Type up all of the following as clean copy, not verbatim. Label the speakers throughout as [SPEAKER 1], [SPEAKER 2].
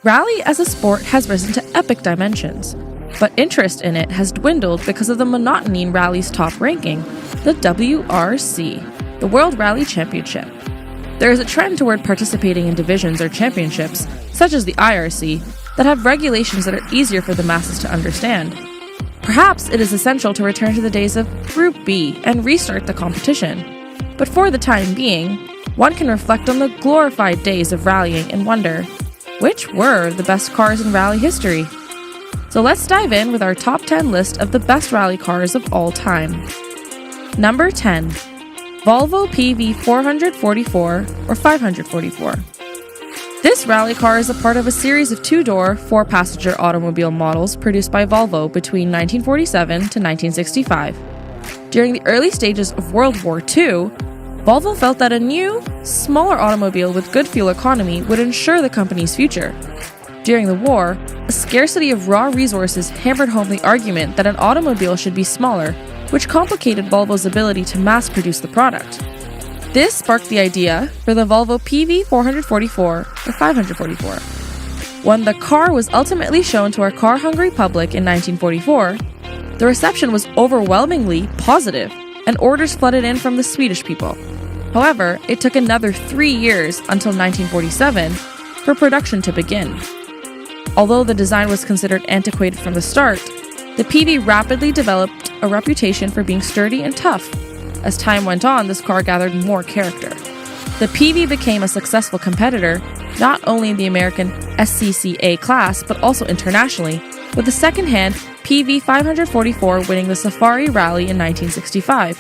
[SPEAKER 1] Rally as a sport has risen to epic dimensions, but interest in it has dwindled because of the monotony in rally's top ranking, the WRC, the World Rally Championship. There is a trend toward participating in divisions or championships, such as the IRC, that have regulations that are easier for the masses to understand. Perhaps it is essential to return to the days of Group B and restart the competition. But for the time being, one can reflect on the glorified days of rallying and wonder, which were the best cars in rally history? So let's dive in with our top 10 list of the best rally cars of all time. Number 10. Volvo PV444 or 544. This rally car is a part of a series of two-door, four-passenger automobile models produced by Volvo between 1947 to 1965. During the early stages of World War II, Volvo felt that a new, smaller automobile with good fuel economy would ensure the company's future. During the war, a scarcity of raw resources hammered home the argument that an automobile should be smaller, which complicated Volvo's ability to mass-produce the product. This sparked the idea for the Volvo PV444 or 544. When the car was ultimately shown to our car-hungry public in 1944, the reception was overwhelmingly positive, and orders flooded in from the Swedish people. However, it took another 3 years until 1947 for production to begin. Although the design was considered antiquated from the start, the PV rapidly developed a reputation for being sturdy and tough. As time went on, this car gathered more character. The PV became a successful competitor, not only in the American SCCA class, but also internationally, with the second-hand PV544 winning the Safari Rally in 1965.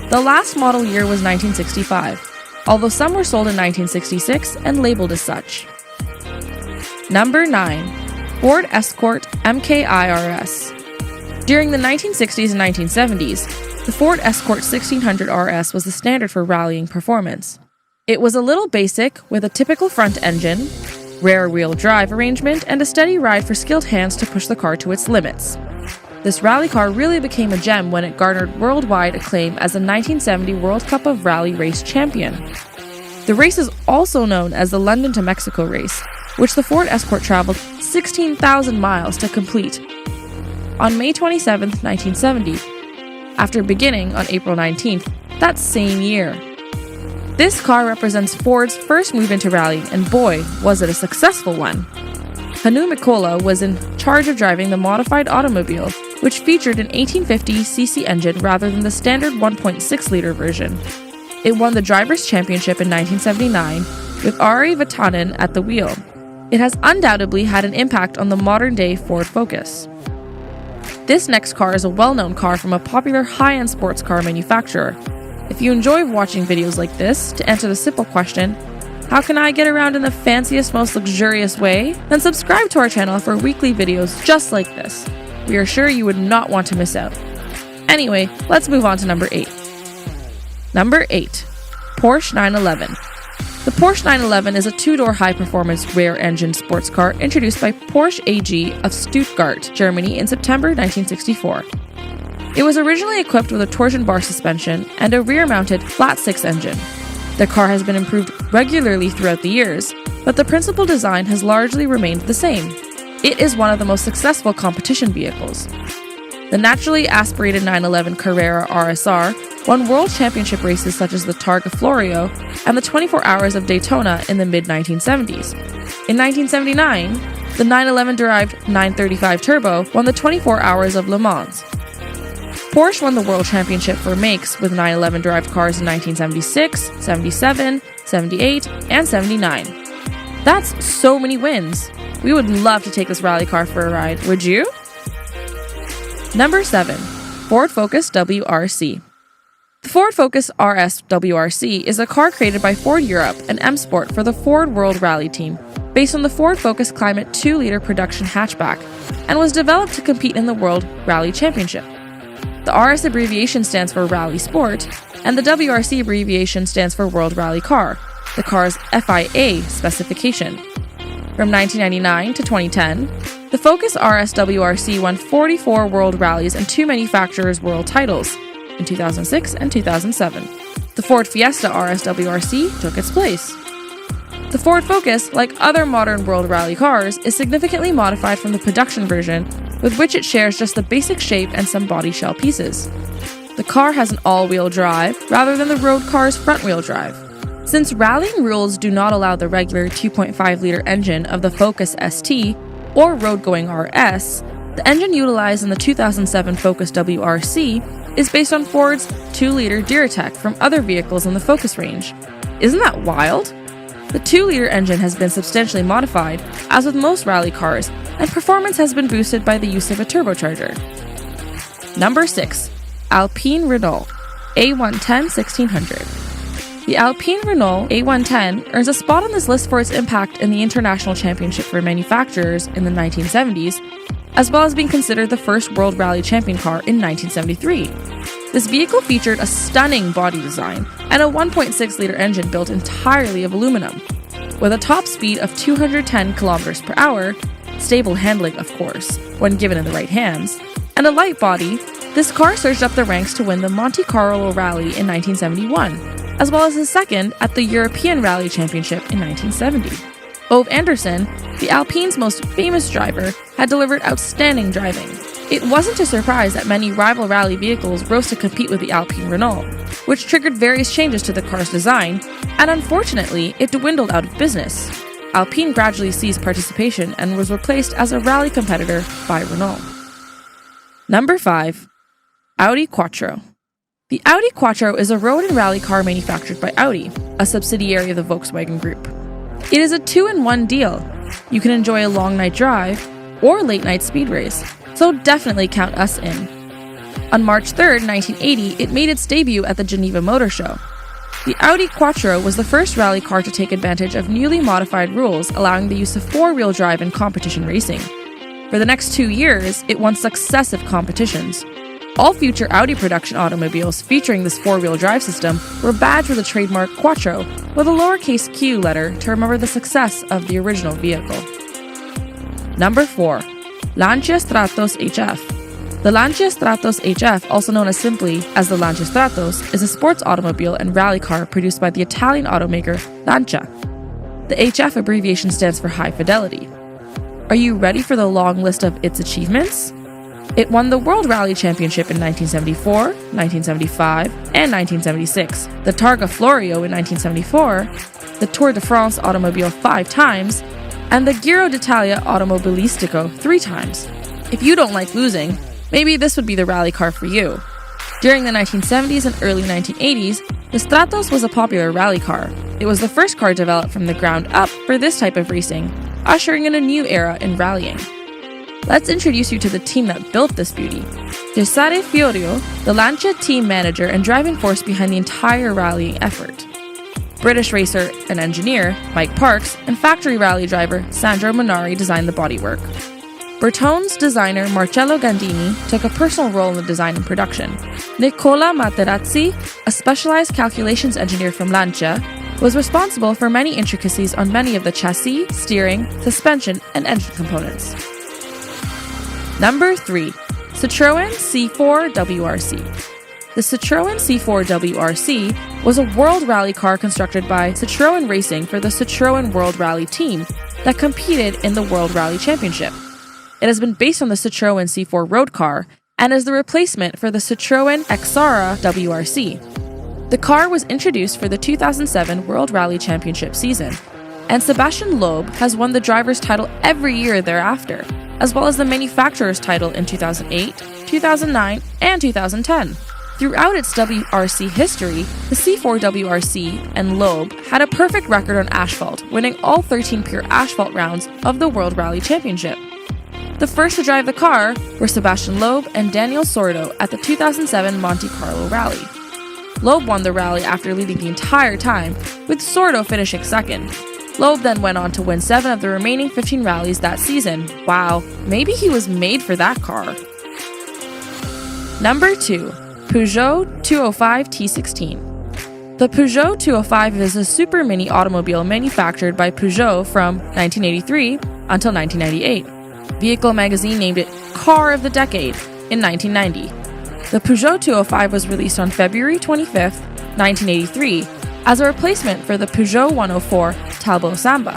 [SPEAKER 1] The last model year was 1965, although some were sold in 1966 and labeled as such. Number 9. Ford Escort Mk IRS. During the 1960s and 1970s, the Ford Escort 1600 RS was the standard for rallying performance. It was a little basic, with a typical front engine, rear-wheel drive arrangement, and a steady ride for skilled hands to push the car to its limits. This rally car really became a gem when it garnered worldwide acclaim as the 1970 World Cup of Rally race champion. The race is also known as the London to Mexico race, which the Ford Escort traveled 16,000 miles to complete. On May 27, 1970, after beginning on April 19th that same year. This car represents Ford's first move into rallying, and boy, was it a successful one. Hannu Mikkola was in charge of driving the modified automobile, which featured an 1850cc engine rather than the standard 1.6-liter version. It won the Drivers' Championship in 1979, with Ari Vatanen at the wheel. It has undoubtedly had an impact on the modern-day Ford Focus. This next car is a well-known car from a popular high-end sports car manufacturer. If you enjoy watching videos like this, to answer the simple question, how can I get around in the fanciest, most luxurious way? Then subscribe to our channel for weekly videos just like this. We are sure you would not want to miss out. Anyway, let's move on to number 8. Number 8. Porsche 911. The Porsche 911 is a two-door high-performance rear-engine sports car introduced by Porsche AG of Stuttgart, Germany in September 1964. It was originally equipped with a torsion bar suspension and a rear-mounted flat-six engine. The car has been improved regularly throughout the years, but the principal design has largely remained the same. It is one of the most successful competition vehicles. The naturally aspirated 911 Carrera RSR won world championship races such as the Targa Florio and the 24 Hours of Daytona in the mid-1970s. In 1979, the 911-derived 935 Turbo won the 24 Hours of Le Mans. Porsche won the world championship for makes with 911-derived cars in 1976, 77, 78, and 79. That's so many wins! We would love to take this rally car for a ride, would you? Number 7. Ford Focus WRC. The Ford Focus RS WRC is a car created by Ford Europe and M Sport for the Ford World Rally Team, based on the Ford Focus Climate 2-liter production hatchback, and was developed to compete in the World Rally Championship. The RS abbreviation stands for Rally Sport, and the WRC abbreviation stands for World Rally Car, the car's FIA specification. From 1999 to 2010, the Focus RS WRC won 44 world rallies and 2 manufacturers' world titles, in 2006 and 2007. The Ford Fiesta RS WRC took its place. The Ford Focus, like other modern World Rally cars, is significantly modified from the production version, with which it shares just the basic shape and some body shell pieces. The car has an all-wheel drive rather than the road car's front-wheel drive. Since rallying rules do not allow the regular 2.5-liter engine of the Focus ST or road-going RS, the engine utilized in the 2007 Focus WRC is based on Ford's 2-liter Duratec from other vehicles in the Focus range. Isn't that wild? The 2-liter engine has been substantially modified, as with most rally cars, and performance has been boosted by the use of a turbocharger. Number 6. Alpine-Renault A110 1600. The Alpine-Renault A110 earns a spot on this list for its impact in the International Championship for Manufacturers in the 1970s, as well as being considered the first World Rally Champion car in 1973. This vehicle featured a stunning body design and a 1.6-liter engine built entirely of aluminum. With a top speed of 210 km per hour, stable handling of course, when given in the right hands, and a light body, this car surged up the ranks to win the Monte Carlo Rally in 1971, as well as his second at the European Rally Championship in 1970. Ove Anderson, the Alpine's most famous driver, had delivered outstanding driving. It wasn't a surprise that many rival rally vehicles rose to compete with the Alpine-Renault, which triggered various changes to the car's design, and unfortunately, it dwindled out of business. Alpine gradually ceased participation and was replaced as a rally competitor by Renault. Number 5. Audi Quattro. The Audi Quattro is a road and rally car manufactured by Audi, a subsidiary of the Volkswagen Group. It is a 2-in-1 deal. You can enjoy a long night drive or late night speed race, so definitely count us in. On March 3, 1980, it made its debut at the Geneva Motor Show. The Audi Quattro was the first rally car to take advantage of newly modified rules allowing the use of 4-wheel drive in competition racing. For the next 2 years, it won successive competitions. All future Audi production automobiles featuring this 4-wheel drive system were badged with the trademark Quattro with a lowercase q letter to remember the success of the original vehicle. Number 4. Lancia Stratos HF. The Lancia Stratos HF, also known as simply as the Lancia Stratos, is a sports automobile and rally car produced by the Italian automaker Lancia. The HF abbreviation stands for High Fidelity. Are you ready for the long list of its achievements? It won the World Rally Championship in 1974, 1975, and 1976, the Targa Florio in 1974, the Tour de France automobile 5 times, and the Giro d'Italia Automobilistico 3 times. If you don't like losing, maybe this would be the rally car for you. During the 1970s and early 1980s, the Stratos was a popular rally car. It was the first car developed from the ground up for this type of racing, ushering in a new era in rallying. Let's introduce you to the team that built this beauty. Cesare Fiorio, the Lancia team manager and driving force behind the entire rallying effort. British racer and engineer Mike Parks and factory rally driver Sandro Minari designed the bodywork. Bertone's designer Marcello Gandini took a personal role in the design and production. Nicola Materazzi, a specialized calculations engineer from Lancia, was responsible for many intricacies on many of the chassis, steering, suspension, and engine components. Number 3. Citroën C4 WRC. The Citroën C4 WRC was a world rally car constructed by Citroën Racing for the Citroën World Rally team that competed in the World Rally Championship. It has been based on the Citroën C4 road car and is the replacement for the Citroën Xara WRC. The car was introduced for the 2007 World Rally Championship season, and Sebastian Loeb has won the driver's title every year thereafter, as well as the manufacturer's title in 2008, 2009, and 2010. Throughout its WRC history, the C4 WRC and Loeb had a perfect record on asphalt, winning all 13 pure asphalt rounds of the World Rally Championship. The first to drive the car were Sebastian Loeb and Daniel Sordo at the 2007 Monte Carlo Rally. Loeb won the rally after leading the entire time, with Sordo finishing second. Loeb then went on to win 7 of the remaining 15 rallies that season. Wow, maybe he was made for that car. Number 2. Peugeot 205 T16. The Peugeot 205 is a super mini automobile manufactured by Peugeot from 1983 until 1998. Vehicle magazine named it Car of the Decade in 1990. The Peugeot 205 was released on February 25, 1983, as a replacement for the Peugeot 104 Talbot Samba.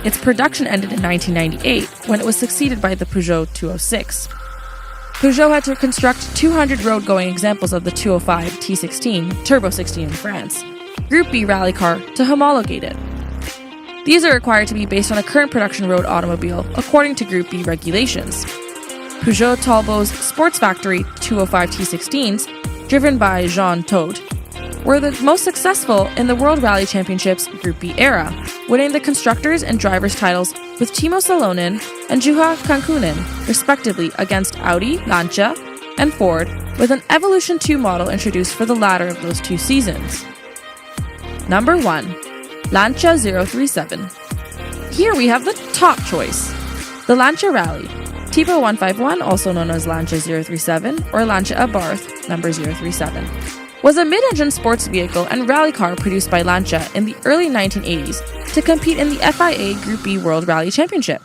[SPEAKER 1] Its production ended in 1998 when it was succeeded by the Peugeot 206. Peugeot had to construct 200 road-going examples of the 205 T16, Turbo 16 in France, Group B rally car to homologate it. These are required to be based on a current production road automobile according to Group B regulations. Peugeot Talbot's Sports Factory 205 T16s, driven by Jean Todt, were the most successful in the World Rally Championships Group B era, winning the constructors and drivers titles with Timo Salonen and Juha Kankkunen, respectively, against Audi, Lancia, and Ford, with an Evolution 2 model introduced for the latter of those 2 seasons. Number 1. Lancia 037. Here we have the top choice. The Lancia Rally, Tipo 151, also known as Lancia 037 or Lancia Abarth, number 037, was a mid-engine sports vehicle and rally car produced by Lancia in the early 1980s to compete in the FIA Group B World Rally Championship.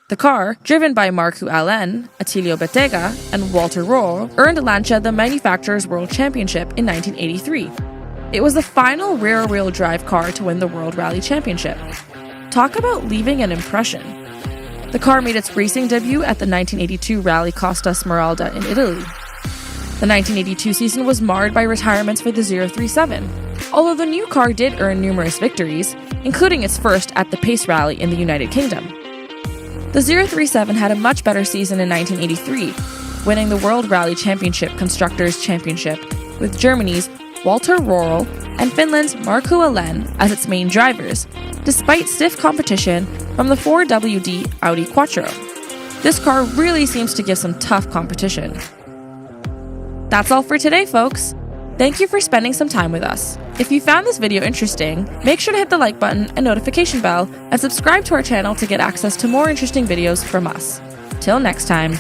[SPEAKER 1] The car, driven by Marco Allen, Attilio Bettega, and Walter Rohr, earned Lancia the Manufacturers' World Championship in 1983. It was the final rear-wheel drive car to win the World Rally Championship. Talk about leaving an impression. The car made its racing debut at the 1982 Rally Costa Smeralda in Italy. The 1982 season was marred by retirements for the 037, although the new car did earn numerous victories, including its first at the Pace Rally in the United Kingdom. The 037 had a much better season in 1983, winning the World Rally Championship Constructors' Championship with Germany's Walter Rohr and Finland's Marco Alén as its main drivers, despite stiff competition from the 4WD Audi Quattro. This car really seems to give some tough competition. That's all for today, folks. Thank you for spending some time with us. If you found this video interesting, make sure to hit the like button and notification bell and subscribe to our channel to get access to more interesting videos from us. Till next time.